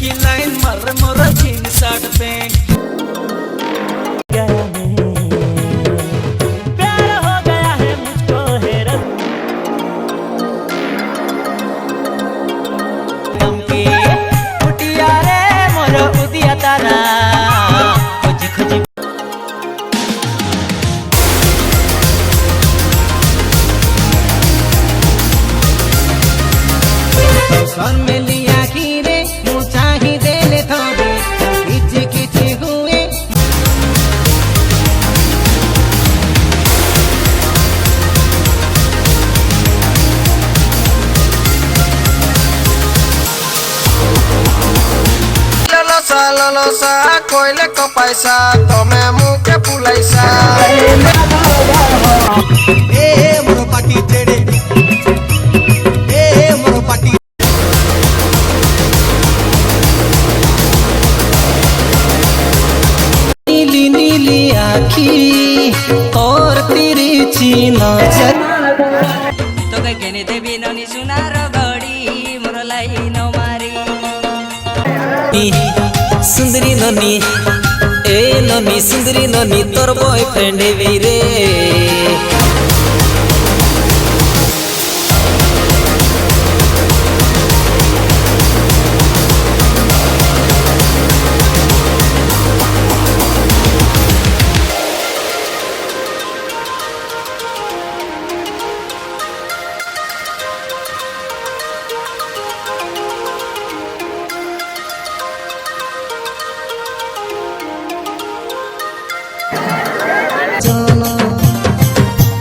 की लाइन मर मोर gene shirt pant. प्यार हो गया है मुझको हैरत। तमके फुटिया रे मोर उदिया तारा खोजी खोजी सर में लिया की रे मुझा ही देले थोड़े किची किची हुए ललसा कोइले को पैसा तमे मुके पुलाइसा ए मोर पाटी चेड़े ए मोर पाटी नीली नीली आँखी और तिरछी नजर तो कहीं कहने देवी ननी सुनार घड़ी मोरलाई न मारी सुंदरी ननी ए ननी सुंदरी ननी तोर बॉयफ्रेंड भी रे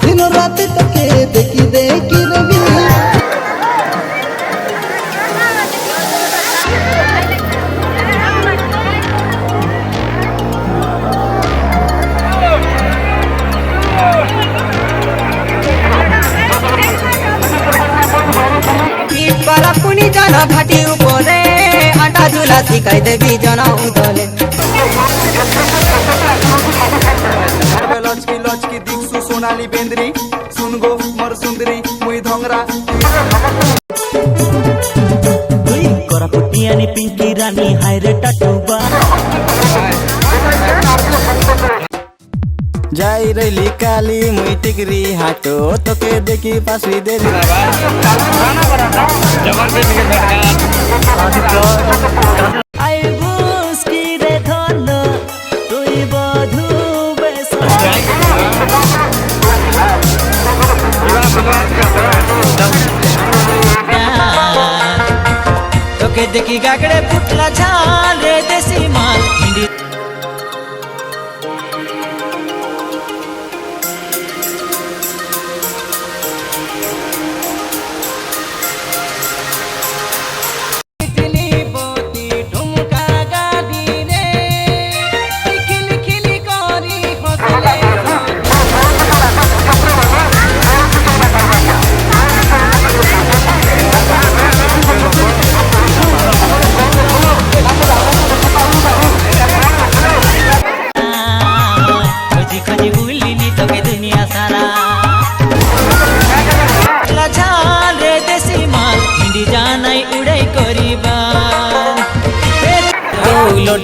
दिन रात तके देखी देखी रवि पुनी जन घाटी उपरे आटा झूला शिकाई देवी जन उदले लचकी लचकी दिक्सु सोनाली बेंद्री सुन गो मर सुंदरी मुई धंगरा दुई कोरापुटियानी पिंकी रानी हायरे टाटुबा जाई रैली काली मुई टिकरी हाटो तोके देखी पासवी देरी आई बुस्की रे धन तुई बधु बेस तोके देखी गागड़े पुतला झाल रे देसी माल हिंदी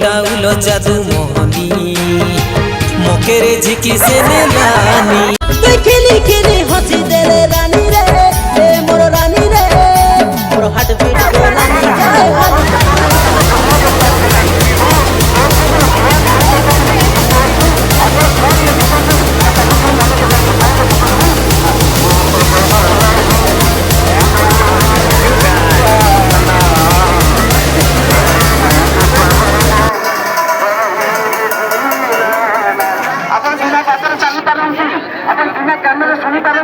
डाउलो जादू मोहनी मोकेरे झिकी से नेलानी देखली केने हसी देले रानी रे ए मोर रानी रे मोर हाट पीट को रानी जाए ଆପଣ ବିନା କ୍ୟାମେରା ଶୁଣିପାରନ୍ତି।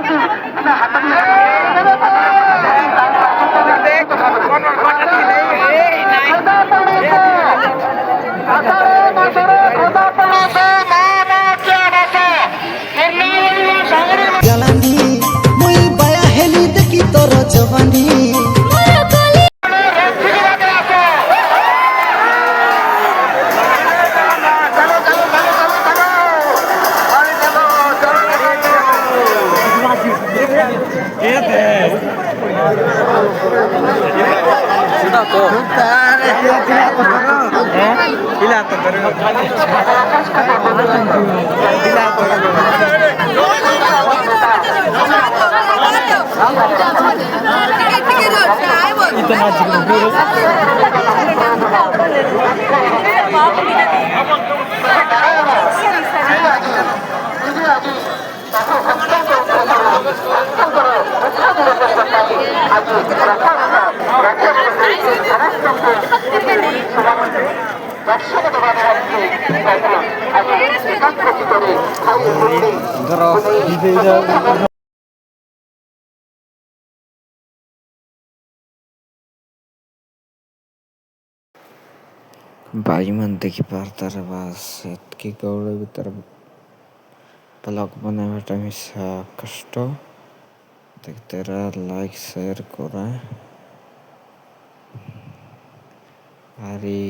भाई मन देखी पारतार बास एतकी गौड़ भीतर ब्लॉग बनावाटा मिसा कष्ट देखते लाइक शेयर करा आरी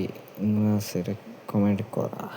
नुआ से कमेंट करा।